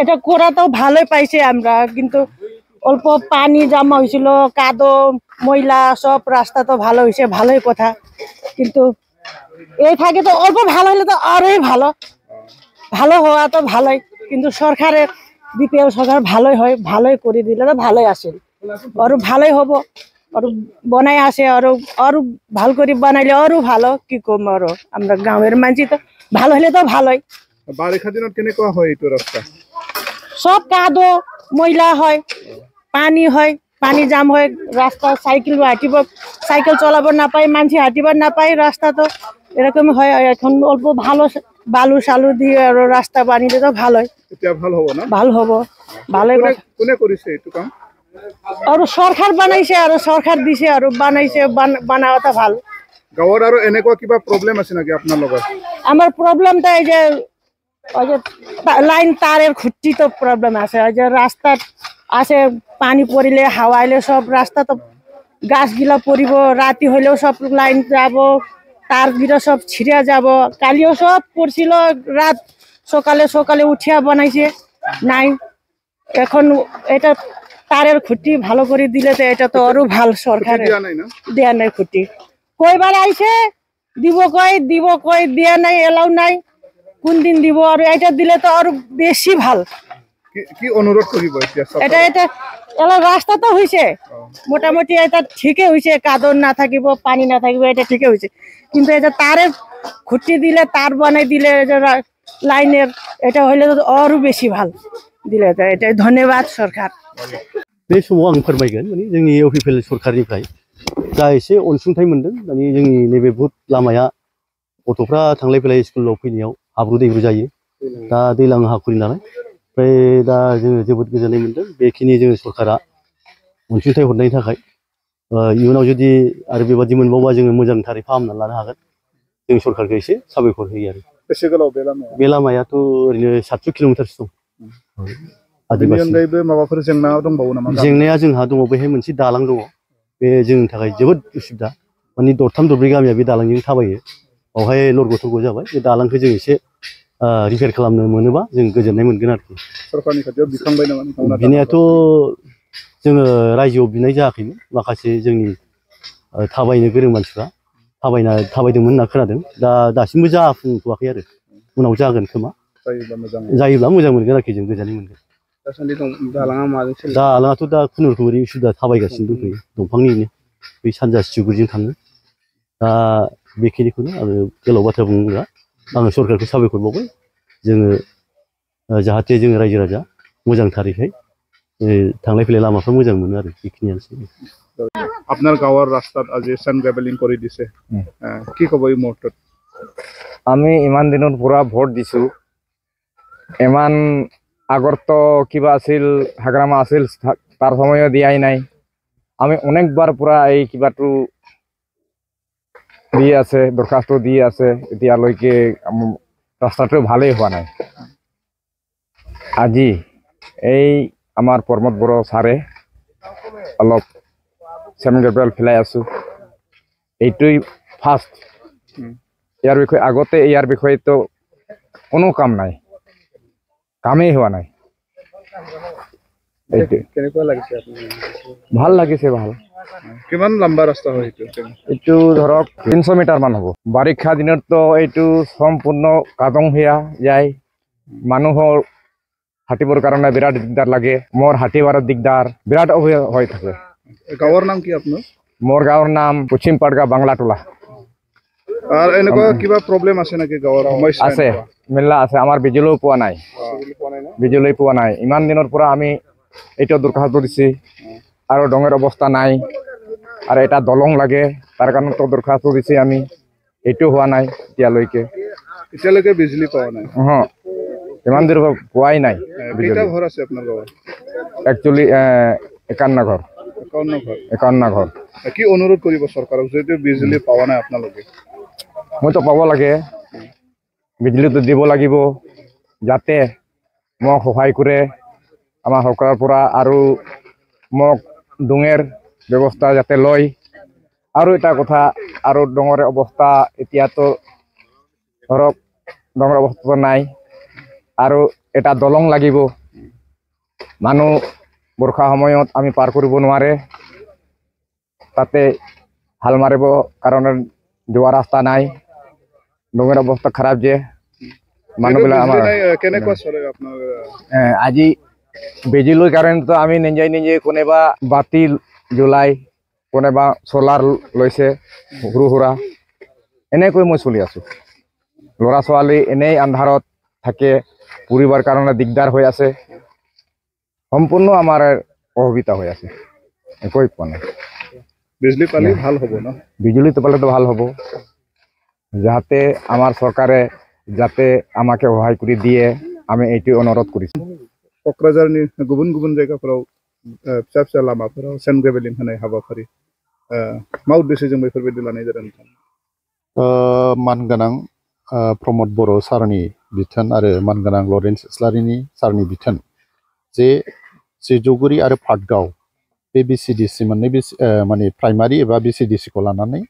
এটা করা তো ভালোই পাইছে আমরা, কিন্তু অল্প পানি জমা হয়েছিল, কাদো ময়লা সব, রাস্তা তো ভালো হয়েছে, ভালোই কথা। কিন্তু এই থাকে তো অল্প ভালো হলে তো আরোই ভালো, ভালো হওয়া তো ভালোই। কিন্তু সরকারের বিপিএল সরকার ভালোই হয়, ভালোই করে দিলে তো ভালোই আসে, আরো ভালোই হবো, আরো বনাই আসে, আরো আরো ভাল করে বানাইলে আরো ভালো। কি কম, আরো আমরা গাঁয়ের মানুষ তো ভালো হলে তো ভালোই। বাৰিষা দিনত কেনেকুৱা হয় এইটো ৰাস্তা? সব কাদো ময়লা হয়, পানি হয়, পানি জাম হয়, রাস্তা সাইকেল হাঁটিব, সাইকেল চলাব না পায়, মানুষ হাঁটিব না পায়, রাস্তা তো এরকম হয়। এখন অল্প ভালো বালু সালু দিয়ে আরো রাস্তা বানিয়ে তো ভালোই, এতিয়া ভাল হ'ব না? ভাল হব, ভালোই। কোনে কৰিছে এইটো কাম? আর সরকার বানাইছে, আর সরকার দিছে, আর বানাইছে, বানাওয়াটা ভাল। গাঁৱৰ আৰু এনেকুৱা কিবা প্ৰব্লেম আছে নাকি আপোনাৰ লগত? আমার প্রবলেমটা এই যে ওই যে লাইন তারের খুঁটি তো প্রবলেম আছে, ওই যে রাস্তা আছে, পানি পড়িলে হাওয়া এলে সব রাস্তা তো গাছগুলা পড়িব, রাতি হইলেও সব লাইন যাব, তার গিরা সব ছিঁড়ে যাব। কালিও সব পড়ছিল, রাত সকালে সকালে উঠিয়া বানাইছে নাই। এখন এটা তারের খুঁটি ভালো করে দিলে তো এটা তো আরো ভাল। সরকারের দেয়া নাই খুঁটি, কয়বার আইছে দিব কই দেয়া নাই, এলাও নাই, কোন দিন দিব। আর এটা দিলে তো আরো বেশি ভাল। কি অনুরোধ করিব এতিয়া? এটা রাস্তা তো হয়েছে মোটামুটি, এটা ঠিকই হয়েছে, কাদর না থাকিব, পানি না থাকিব, এটা ঠিকই হয়েছে। কিন্তু এটা তারের খুঁটি দিলে, তার বানাই দিলে লাইনের, এটা হইলে তো আরো বেশি ভাল দিলে। এটা ধন্যবাদ সরকার। बे समाव आं फोरमायगोन माने जोंनि इउपिपिएल सरकारनिफ्राय जा एसे अनसुंथाइ मोनदों। माने जोंनि नैबे बुहुत लामाया गथ'फ्रा थांलाय फैलाय स्कुलाव फैनायाव हाब्रु दैब्रु जायो, दा दैज्लां हाखुरि नालाय। ओमफ्राय दा जोङो जोबोद गोजोननाय मोनदों बेखिनि जोङो सरकारा अनसुंथाइ हरनायनि थाखाय। इयुनाव जुदि आरो बेबादि मोनबावबा जोङो मोजांथारै फाहामनानै लानो हागोन। जों सरकारखौ एसे साबायखर होयो आरो। बेसे गोलाव बे लामाया? बे लामायाथ' ओरैनो 700 किल'मिटारसो दं। बेनि अनगायैबो माबाफोर जेंना दंबावो नामा? जेंनाया जोंहा दङ, बेहाय मोनसे दालां दङ, बे जोंनि थाखाय जोबोद उसुबिदा। माने दरथाम दरब्रै गामिया बे दालांजों थाबायो, बावहाय लरग' थरग' जाबाय। बे दालांखौ जों एसे रिपेयार खालामनो मोनोबा जों गोजोननाय मोनगोन आरोखि। सरकारनि खाथियाव बिखांबाय नामा? बिनायाथ' जोङो रायजोआव बिनाय जायाखैमोन। माखासे जोंनि थाबायनो गोरों मानसिफ्रा थाबायदोंमोन होनना खोनादों। दासिमबो जाफुंथ'वाखै आरो, उनाव जागोन खोमा। जायोब्ला मोजां मोनगोन आरोखि, जों गोजोननाय मोनगोन। दालाङाथ' दा खुनुरुखुम ओरै उसुबिदा थाबायगासिनो दंथ'यो, दंफांनिनो बै सानजा सिजुगुरिजों थाङो। दा बेखिनिखौनो आरो गोलाव बाथ्रा बुङोब्ला आङो सरकारखौ साबायखर बावबाय। जोङो जाहाथे जोङो रायजो राजा मोजांथारैहाय थांलाय फैलाय लामाफ्रा मोजां मोनो आरो, बेखिनियानोसै। আপনার গাঁৱৰ ৰাস্তাত আজি চেণ্ড গ্ৰেভেলিং কৰি দিছে, কি ক'ব এই মুহূৰ্তত? আমি ইমান দিনৰ পৰা ভোট দিছোঁ, ইমান আগতো কিবা আছিল, হাগ্ৰামা আছিল, তাৰ সময়ো দিয়াই নাই। আমি অনেকবাৰ পৰা এই কিবাটো দি আছে, দৰখাস্ত দি আছে, এতিয়ালৈকে ৰাস্তাটো ভালেই হোৱা নাই। আজি এই আমাৰ প্ৰমোদ বড়ো ছাৰে অলপ চেণ্ড গ্ৰেভেল ফেলাই আছোঁ, এইটোই ফাৰ্ষ্ট। ইয়াৰ বিষয়ে আগতে ইয়াৰ বিষয়েতো কোনো কাম নাই, কামেই হোৱা নাই। ভাল লাগিছে, ভাল। কিমান লম্বা ৰাস্তা হয় এইটো? ধৰক 300 মিটাৰ মান হ'ব। বাৰিষা দিনততো এইটো সম্পূৰ্ণ কাদং হৈ যায়, মানুহৰ হাঁটিবৰ কাৰণে বিৰাট দিগদাৰ লাগে। মোৰ হাঁটিবাৰ দিগদাৰ বিৰাট হৈ থাকে। গাঁৱৰ নাম কি আপোনাৰ? মোৰ গাঁৱৰ নাম পশ্চিম পাটগাঁও বাংলাটোলা। আৰু এনেকুৱা কিবা প্ৰব্লেম আছে নেকি গাঁৱৰ? সমস্যা আছে, মেলা আছে। আমাৰ বিজুলীও পোৱা নাই, বিজুলী পোৱা নাই। ইমান দিনৰ পৰা আমি এইটো দৰখাস্ত দিছে, আৰু ডঙৰ অৱস্থা নাই, আৰু এটা দলং লাগে, তাৰ কাৰণেতো দৰখাস্ত দিছে আমি, এইটো হোৱা নাই এতিয়ালৈকে। এতিয়ালৈকে বিজুলী পোৱা নাই? ইমান দিনৰ পৰা পোৱাই নাই। কেইটা ঘৰ আছে আপোনাৰ গাঁৱত? একচুৱেলি 51 ঘৰ। 51 ঘৰ। কি অনুৰোধ কৰিব চৰকাৰক, যদি বিজুলী পোৱা নাই আপোনালোকে? মইতো পাব লাগে, বিজুলীটো দিব লাগিব, যাতে মোক সহায় কৰে আমাৰ চৰকাৰৰ পৰা, আৰু মোক ডোঙেৰ ব্যৱস্থা যাতে লয়। আৰু এটা কথা, আৰু ডোঙৰ অৱস্থা এতিয়াতো ধৰক ডোঙৰ অৱস্থা নাই, আৰু এটা দলং লাগিব, মানুহ বৰ্ষা সময়ত আমি পাৰ কৰিব নোৱাৰে তাতে হাল মাৰিব কাৰণে যোৱা ৰাস্তা নাই ডোঙৰ অৱস্থা খাৰাপ যে মানুহবিলাক আমাৰ কেনেকুৱা চলে আপোনাৰ আজি বিজুলীৰ কাৰণেতো আমি নিজে কোনোবা বাতি জ্বলাই কোনোবা চলাৰ লৈছে সৰু সুৰা এনেকৈ মই চলি আছো ল'ৰা ছোৱালী এনেই আন্ধাৰত থাকে পঢ়িবৰ কাৰণে দিগদাৰ হৈ আছে সম্পূৰ্ণ আমাৰ অসুবিধা হৈ আছে একোই পোৱা নাই বিজলী পালে ভাল হ'ব ন বিজুলীটো পালেতো ভাল হ'ব যাতে আমাৰ চৰকাৰে যাতে আমাকে সহায় কৰি দিয়ে আমি এইটো অনুৰোধ কৰিছোঁ क'क्राझारनि गुबुन गुबुन जायगाफोराव फिसा फिसा लामाफोराव सेन्ड ग्रेभेलिं होनाय हाबाफारि मा उद्देश्यजों बेफोरबायदि लानाय जादों नोंथां मानगोनां प्रमद बर' सारनि बिथोन आरो मानगोनां लरेन्स इस्लारिनि सारनि बिथोन जे सिजौगुरि आरो पाटगाव बे BCDC मोननै माने प्राइमारि एबा BCDC खौ लानानै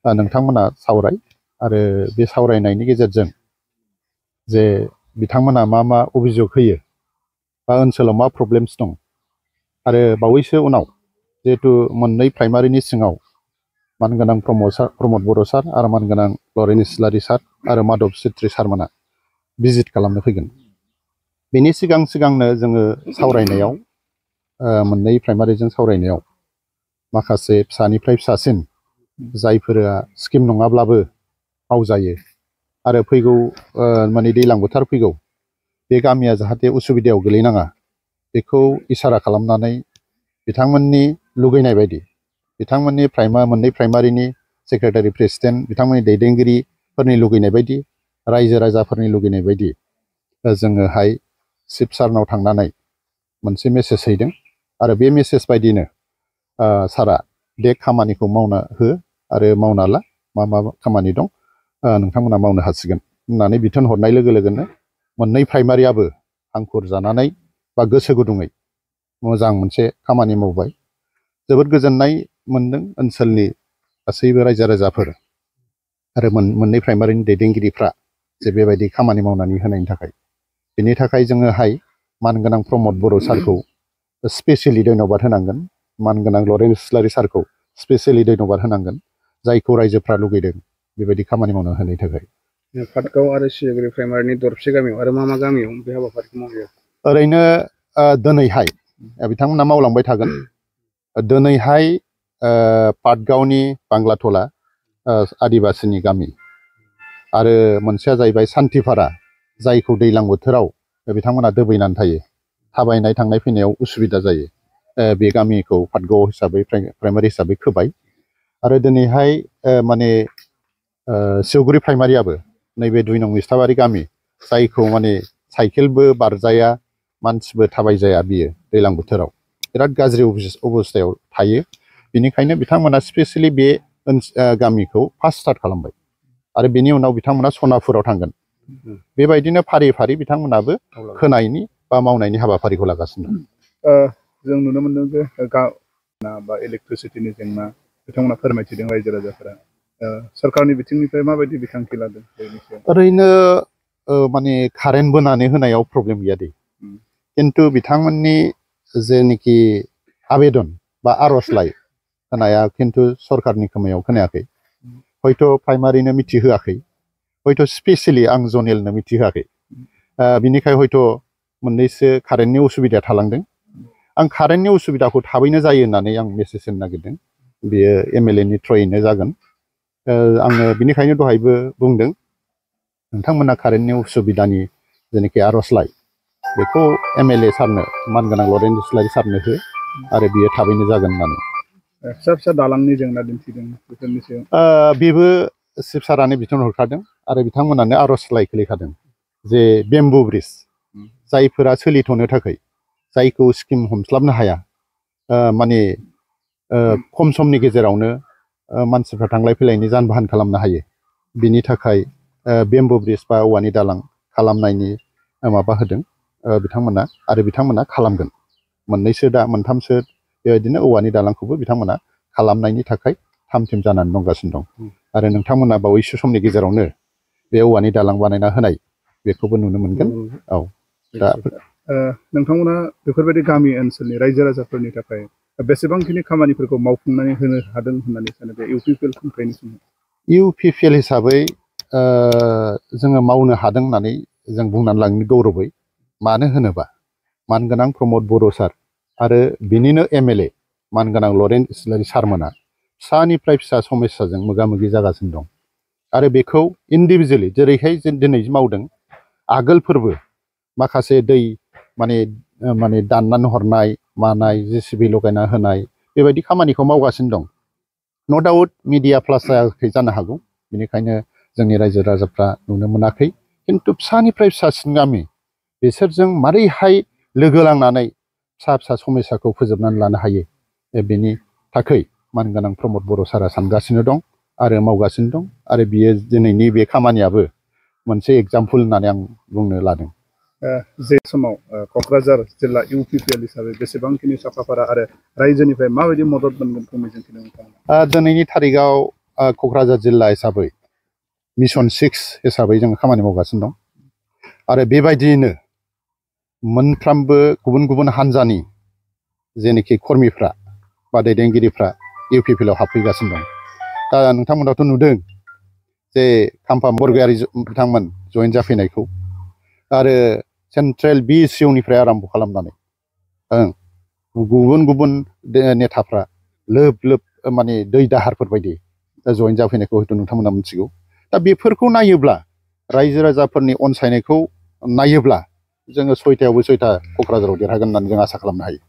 नोंथांमोना सावराय आरो बे सावरायनायनि गेजेरजों जे बिथांमोना मा अभियोग होयो बा ओनसोलाव मा प्रब्लेम्स दं आरो बावैसो उनाव जिहेतु मोननै प्राइमारिनि सिङाव मानगोनां प्रमद बर' सार आरो मानगोनां लरेन्स इस्लारि सार आरो माधव सिट्रि सारमोना भिजिट खालामनो फैगोन बेनि सिगांनो जोङो सावरायनायाव मोननै प्राइमारिजों सावरायनायाव माखासे फिसानिफ्राय फिसासिन जायफोरा स्किम नङाब्लाबो मावजायो आरो फैगौ माने दैज्लां बोथोर फैगौ बे गामिया जाहाथे उसुबिदायाव गोलैनाङा बेखौ इसारा खालामनानै बिथांमोननि लुगैनाय बायदि बिथांमोननि मोननै प्राइमारिनि सेक्रेटारि प्रेसिडेन्ट बिथांमोननि दैदेनगिरिफोरनि लुगैनाय बायदि रायजो राजाफोरनि लुगैनाय बायदि जोङोहाय चिफ सारनाव थांनानै मोनसे मेसेज हैदों आरो बे मेसेज बायदिनो सारा बे खामानिखौ मावना हो आरो मावना ला मा खामानि दं नोंथांमोना मावनो हासिगोन होननानै बिथोन हरनाय लोगो लोगोनो मोननै प्राइमारियाबो हांखुर जानानै बा गोसो गुदुङै मोजां मोनसे खामानि मावबाय जोबोद गोजोननाय मोनदों ओनसोलनि गासैबो रायजो राजाफोर आरो मोननै प्राइमारिनि दैदेनगिरिफ्रा जे बेबायदि खामानि मावनानै होनायनि थाखाय बेनि थाखाय जोङोहाय मानगोनां प्रमद बर' सारखौ स्पेसियेलि धन्यबाद होनांगोन मानगोनां लरेन्स इस्लारि सारखौ स्पेसियेलि धन्यबाद होनांगोन जायखौ रायजोफ्रा लुगैदों बेबायदि खामानि मावनो होनायनि थाखाय पाटगाव आरो सिजौगुरि प्राइमारिनि दरबसे गामियाव आरो मा गामियाव बे हाबाफारिखौ मावो ओरैनो दिनैहाय बिथांमोना मावलांबाय थागोन दिनैहाय पाटगावनि बांलाटला आदिबासिनि गामि आरो मोनसेया जाहैबाय सान्थिफारा जायखौ दैज्लां बोथोराव बिथांमोना दोबैनानै थायो थाबायनाय थांनाय फैनायाव उसुबिदा जायो बे गामिखौ पाटगाव हिसाबै प्राइमारि हिसाबै खोबाय आरो दिनैहाय माने सिजौगुरि प्राइमारियाबो नैबे 2 नं मिस्टाबारि गामि जायखौ माने साइकेलबो बारजाया मानसिबो थाबायजाया बियो दैज्लां बोथोराव बिराद गाज्रि अबस्थायाव थायो बेनिखायनो बिथांमोना स्पेसियेलि बे गामिखौ फार्स्ट स्टार्ट खालामबाय आरो बेनि उनाव बिथांमोना सनापुराव थांगोन बेबायदिनो फारि फारि बिथांमोनाबो खोनायनि बा मावनायनि हाबाफारिखौ लागासिनो दं जों नुनो मोनदों जे बा इलेक्ट्रिसिटिनि जेंना बिथांमोना फोरमायथिदों रायजो राजाफोरा सरकारनि बिथिंनिफ्राय माबायदि बिथांखि लादों ओरैनो माने कारेन्ट बोनानै होनायाव प्रब्लेम गैया दे खिन्थु बिथांमोननि जेनिखि आवेदन बा आर'जलाइ होनाया खिन्थु सरकारनि खोमायाव खोनायाखै हयथ' प्राइमारिनो मिथिहोआखै हयथ' स्पेसियेलि आं जनेलनो मिथिहोआखै बिनिखाय हयथ' मोननैसो कारेन्टनि उसुबिदा थालांदों आं कारेन्टनि उसुबिदाखौ थाबैनो जायो होननानै आं मेसेज होनो नागिरदों बेयो MLA नि थ्रयैनो जागोन आङो बिनिखायनो दहायबो बुंदों नोंथांमोना कारेन्टनि उसुबिदानि जेनाखि आर'जलाइ बेखौ MLA सारनो मानगोनां लरेन्स इस्लारि सारनो हो आरो बियो थाबैनो जागोन होननानै फिसा फिसा दालांनि जेंना दिन्थिदों बेफोरनि सायाव बेबो चिफ सारानो बिथोन हरखादों आरो बिथांमोनानो आर'जलाइ खोलैखादों जे बेम्बु ब्रिज जायफोरा सोलिथ'नो थाखाय जायखौ स्किम हमस्लाबनो हाया माने खम समनि गेजेरावनो मानसिफ्रा थांलाय फैलायनि जान बाहान खालामनो हायो बिनि थाखाय बेम्बु ब्रिज बा औवानि दालां खालामनायनि माबा होदों बिथांमोना आरो बिथांमोना खालामगोन मोनथामसो बेबायदिनो औवानि दालांखौबो बिथांमोना खालामनायनि थाखाय थाम थिम जानानै दंगासिनो दं आरो नोंथांमोना बावैसो समनि गेजेरावनो बे औवानि दालां बानायना होनाय बेखौबो नुनो मोनगोन औ दा नोंथांमोना बेफोरबायदि गामि ओनसोलनि रायजो राजाफोरनि थाखाय बेसेबांखिनि खामानिफोरखौ मावफुंनानै होनो हादों होननानै सानो बे UPPL खुंथायनि समाव? UPPL हिसाबै जोङो मावनो हादों होननानै जों बुंनानै लानो गौरबै। मानो होनोबा मानगोनां प्रमद बर' सार आरो बिनिनो MLA मानगोनां लरेन्स इस्लारि सारमोना फिसानिफ्राय फिसा समस्याजों मोगा मोगि जागासिनो दं आरो बेखौ इन्डिभिजुवेलि जेरैहाय जों दिनै मावदों आगोलफोरबो माखासे दै माने दाननानै हरनाय मानाय JCB लगायना होनाय बेबायदि खामानिखौ मावगासिनो दं। न' डाउट मिडिया प्लास जायाखै जानो हागौ, बेनिखायनो जोंनि रायजो राजाफ्रा नुनो मोनाखै। खिन्थु फिसानिफ्राय फिसासिन गामि बिसोरजों मारैहाय लोगो लांनानै फिसा फिसा समस्याखौ फोजोबनानै लानो हायो, बेनि थाखै मानगोनां प्रमद बर' सारा सानगासिनो दं आरो मावगासिनो दं आरो बियो दिनैनि बे खामानियाबो मोनसे एग्जाम्पल होननानै आं बुंनो लादों। जे समाव क'क्राझार जिल्ला UPPL हिसाबै बेसेबांखिनि साखाफारा आरो रायजोनिफ्राय माबायदि मदद मोनगोनखौ मिजिंथिदों नोंथाङा? दिनैनि थारिखआव क'क्राझार जिल्ला हिसाबै मिशन 6 हिसाबै जों खामानि मावगासिनो दं आरो बेबायदियैनो मोनफ्रोमबो गुबुन गुबुन हान्जानि जेनोखि कर्मिफ्रा बा दैदेनगिरिफ्रा UPPL आव हाबफैगासिनो दं। दा नोंथांमोनाथ' नुदों जे खाम्फा बरगयारि बिथांमोन जयेन जाफैनायखौ आरो सेन्ट्रेल BCO निफ्राय आराम्भ खालामनानै गुबुन गुबुन नेताफ्रा लोब लोब माने दै दाहारफोर बायदि जयेन जाफैनायखौ हयथ' नोंथांमोना मिथिगौ। दा बेफोरखौ नायोब्ला रायजो राजाफोरनि अनसायनायखौ नायोब्ला जोङो 6थायावबो 6था क'क्राझाराव देरहागोन होननानै जों आसा खालामनो हायो।